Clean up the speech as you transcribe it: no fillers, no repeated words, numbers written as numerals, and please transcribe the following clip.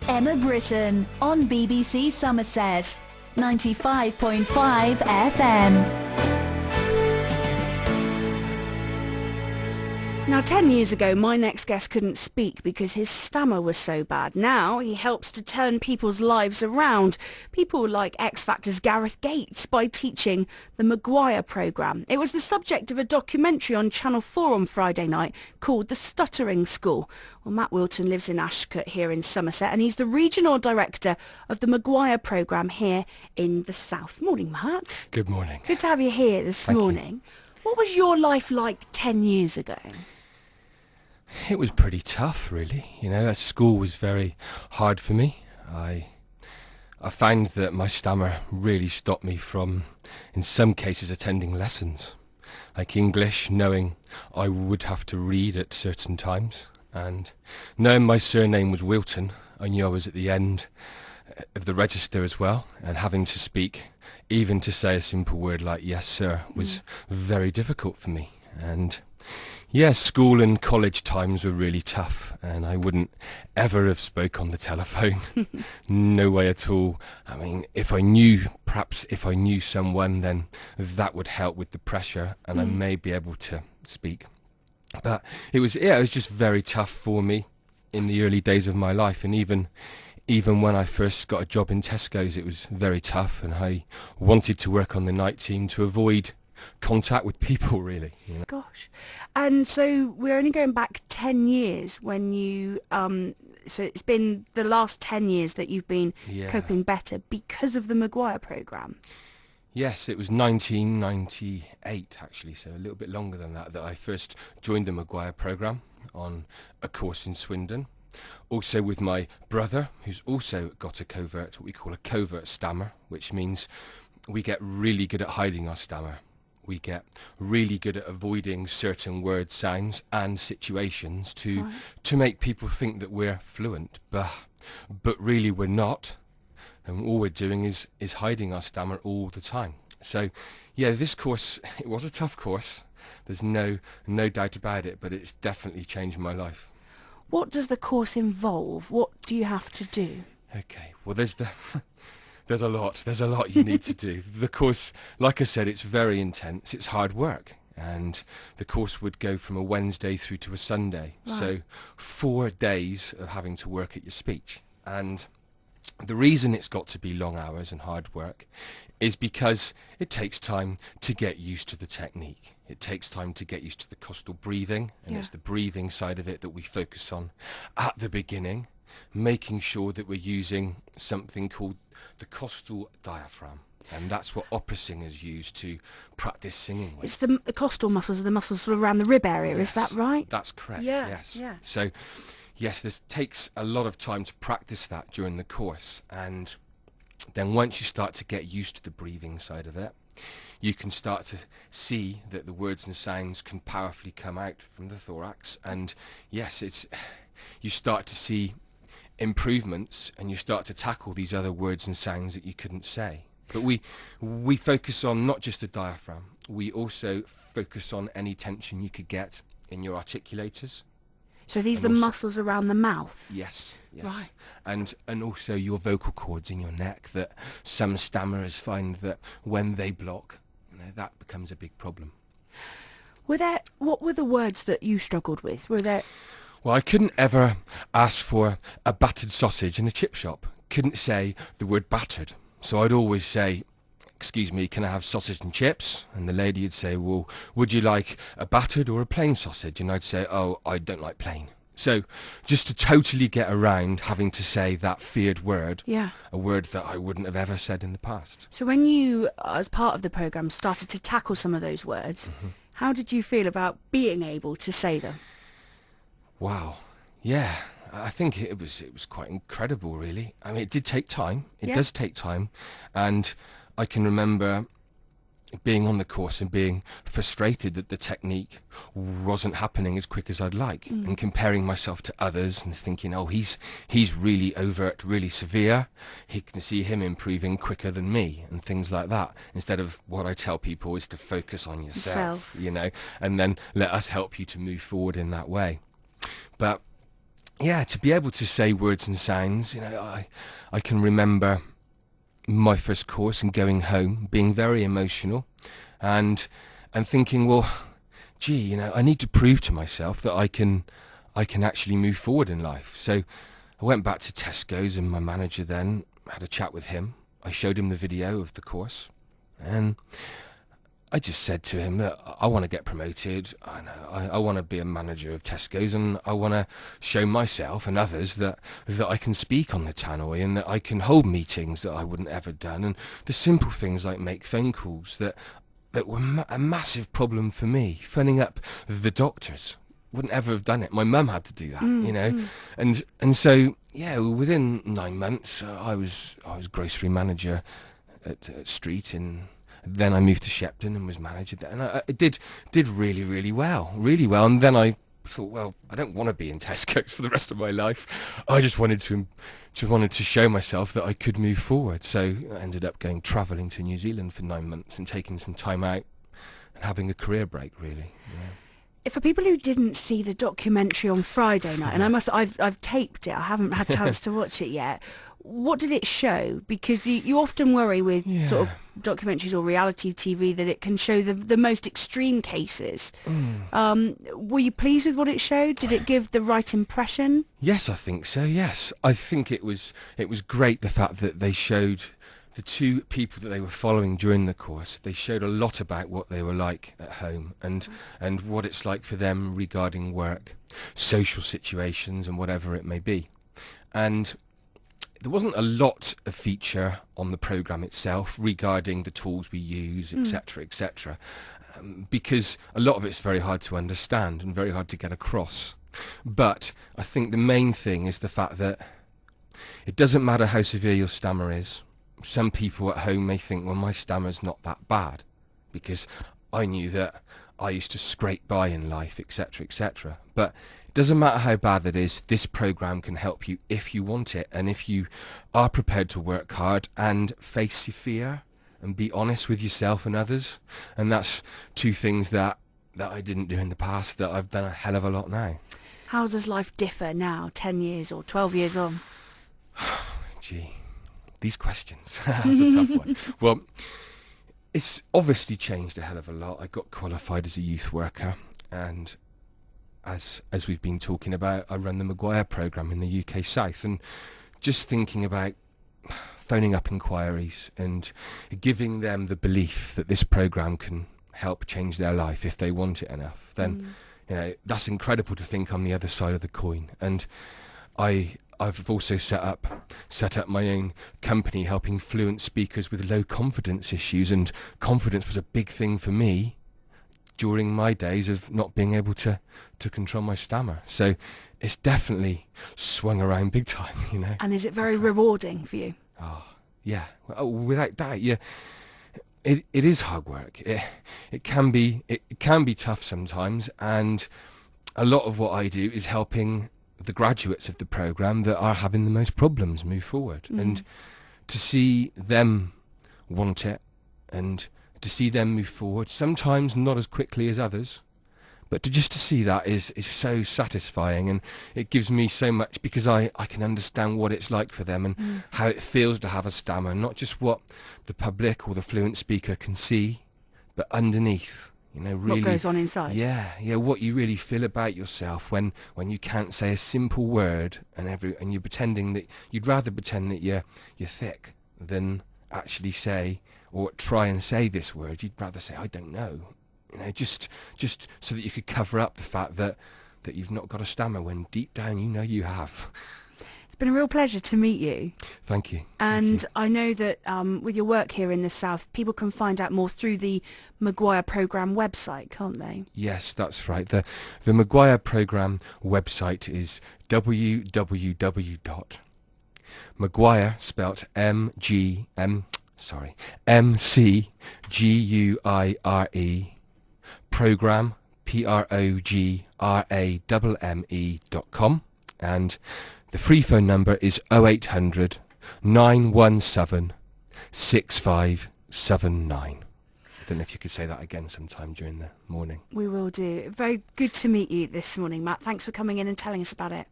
Emma Britton on BBC Somerset 95.5 FM. Now, 10 years ago, my next guest couldn't speak because his stammer was so bad. Now, he helps to turn people's lives around. People like X Factor's Gareth Gates by teaching the McGuire Programme. It was the subject of a documentary on Channel 4 on Friday night called The Stuttering School. Well, Matt Wilton lives in Ashcott here in Somerset, and he's the Regional Director of the McGuire Programme here in the South. Morning, Matt. Good morning. Good to have you here this morning. What was your life like 10 years ago? It was pretty tough, really. You know, school was very hard for me. I found that my stammer really stopped me from, in some cases, attending lessons. Like English, knowing I would have to read at certain times, and knowing my surname was Wilton, I knew I was at the end of the register as well, and having to speak, even to say a simple word like yes sir, was very difficult for me. And yes, school and college times were really tough, and I wouldn't ever have spoke on the telephone. No way at all. I mean, if I knew someone, then that would help with the pressure, and I may be able to speak. But it was just very tough for me in the early days of my life, and even when I first got a job in Tesco's, it was very tough, and I wanted to work on the night team to avoid contact with people, really. You know? Gosh. And so we're only going back 10 years when you, so it's been the last 10 years that you've been coping better because of the McGuire Programme. Yes, it was 1998 actually, so a little bit longer than that I first joined the McGuire Programme on a course in Swindon. Also with my brother, who's also got what we call a covert stammer, which means we get really good at hiding our stammer. We get really good at avoiding certain word sounds and situations to make people think that we're fluent, but really we're not, and all we're doing is hiding our stammer all the time. So yeah, this course, it was a tough course, there's no doubt about it, but it's definitely changed my life. What does the course involve? What do you have to do? Okay, well there's a lot you need to do. The course, like I said, it's very intense, it's hard work, and the course would go from a Wednesday through to a Sunday. Right. So 4 days of having to work at your speech. And the reason it's got to be long hours and hard work is because it takes time to get used to the technique. It takes time to get used to the costal breathing, and it's the breathing side of it that we focus on at the beginning, making sure that we're using something called the costal diaphragm, and that's what opera singers use to practice singing with. It's the costal muscles are the muscles sort of around the rib area, is that right? That's correct, yeah, yes. Yeah. So, yes, this takes a lot of time to practice that during the course, and then once you start to get used to the breathing side of it, you can start to see that the words and sounds can powerfully come out from the thorax, and yes, you start to see improvements, and you start to tackle these other words and sounds that you couldn't say. But we focus on not just the diaphragm, we also focus on any tension you could get in your articulators. So these are the muscles around the mouth? Yes, yes. Right. And also your vocal cords in your neck, that some stammerers find that when they block, that becomes a big problem. What were the words that you struggled with? Well, I couldn't ever ask for a battered sausage in a chip shop. Couldn't say the word battered. So I'd always say, "Excuse me, can I have sausage and chips?" And the lady would say, "Well, would you like a battered or a plain sausage?" And I'd say, "Oh, I don't like plain." So just to totally get around having to say that feared word, a word that I wouldn't have ever said in the past. So when you, as part of the programme, started to tackle some of those words, how did you feel about being able to say them? Wow, yeah, I think it was quite incredible, really. I mean, it did take time. It does take time, and I can remember being on the course and being frustrated that the technique wasn't happening as quick as I'd like, and comparing myself to others and thinking, oh, he's really overt, really severe, he can see him improving quicker than me, and things like that, instead of what I tell people is to focus on yourself, you know, and then let us help you to move forward in that way. But yeah, to be able to say words and sounds, I can remember my first course and going home, being very emotional, and thinking, well, gee, I need to prove to myself that I can actually move forward in life. So I went back to Tesco's, and my manager then had a chat with him. I showed him the video of the course, and I just said to him that I want to get promoted. I want to be a manager of Tesco's, and I want to show myself and others that I can speak on the tannoy, and that I can hold meetings that I wouldn't ever done, and the simple things like make phone calls that were a massive problem for me. Phoning up the doctors, wouldn't ever have done it. My mum had to do that, and so yeah, within 9 months I was grocery manager at Street, and then I moved to Shepton and was manager there, and I did really well, and then I thought, well, I don't want to be in Tesco's for the rest of my life. I just wanted to show myself that I could move forward. So I ended up travelling to New Zealand for 9 months and taking some time out and having a career break, really. Yeah. For people who didn't see the documentary on Friday night, and I've taped it, I haven't had a chance to watch it yet. What did it show? Because you often worry with sort of documentaries or reality TV that it can show the most extreme cases. Were you pleased with what it showed? Did it give the right impression? Yes, I think so, yes. I think it was great, the fact that they showed the two people that they were following during the course. They showed a lot about what they were like at home and what it's like for them regarding work, social situations and whatever it may be. And there wasn't a lot of feature on the programme itself regarding the tools we use, etc., etc., because a lot of it's very hard to understand and very hard to get across. But I think the main thing is the fact that it doesn't matter how severe your stammer is. Some people at home may think, well, my stammer's not that bad, because I knew that I used to scrape by in life, etc., etc. But it doesn't matter how bad that is, this programme can help you if you want it, and if you are prepared to work hard and face your fear and be honest with yourself and others. And that's two things that I didn't do in the past that I've done a hell of a lot now. How does life differ now, 10 years or 12 years on? Gee, these questions. That's a tough one. Well, it's obviously changed a hell of a lot. I got qualified as a youth worker, and as we've been talking about, I run the McGuire Programme in the UK South, and just thinking about phoning up inquiries and giving them the belief that this programme can help change their life if they want it enough, then that's incredible to think on the other side of the coin. And I've also set up my own company helping fluent speakers with low confidence issues, and confidence was a big thing for me during my days of not being able to control my stammer. So it's definitely swung around big time, And is it very rewarding for you? Oh, yeah. Without doubt, yeah. It is hard work. It can be tough sometimes, and a lot of what I do is helping the graduates of the programme that are having the most problems move forward, and to see them want it and to see them move forward, sometimes not as quickly as others, but to see that is so satisfying, and it gives me so much, because I can understand what it's like for them and how it feels to have a stammer, not just what the public or the fluent speaker can see, but underneath. Really, what goes on inside. Yeah, what you really feel about yourself when you can't say a simple word, and you're pretending that you'd rather pretend that you're thick than actually say or try and say this word. You'd rather say, I don't know, just so that you could cover up the fact that you've not got a stammer, when deep down you have. It's been a real pleasure to meet you. Thank you. And Thank you. I know that with your work here in the South, people can find out more through the McGuire Programme website, can't they? Yes, that's right. The McGuire Programme website is www.McGuire, spelt McGuire, Programme, PROGRAMME.com, and the free phone number is 0800 917 6579. I don't know if you could say that again sometime during the morning. We will do. Very good to meet you this morning, Matt. Thanks for coming in and telling us about it.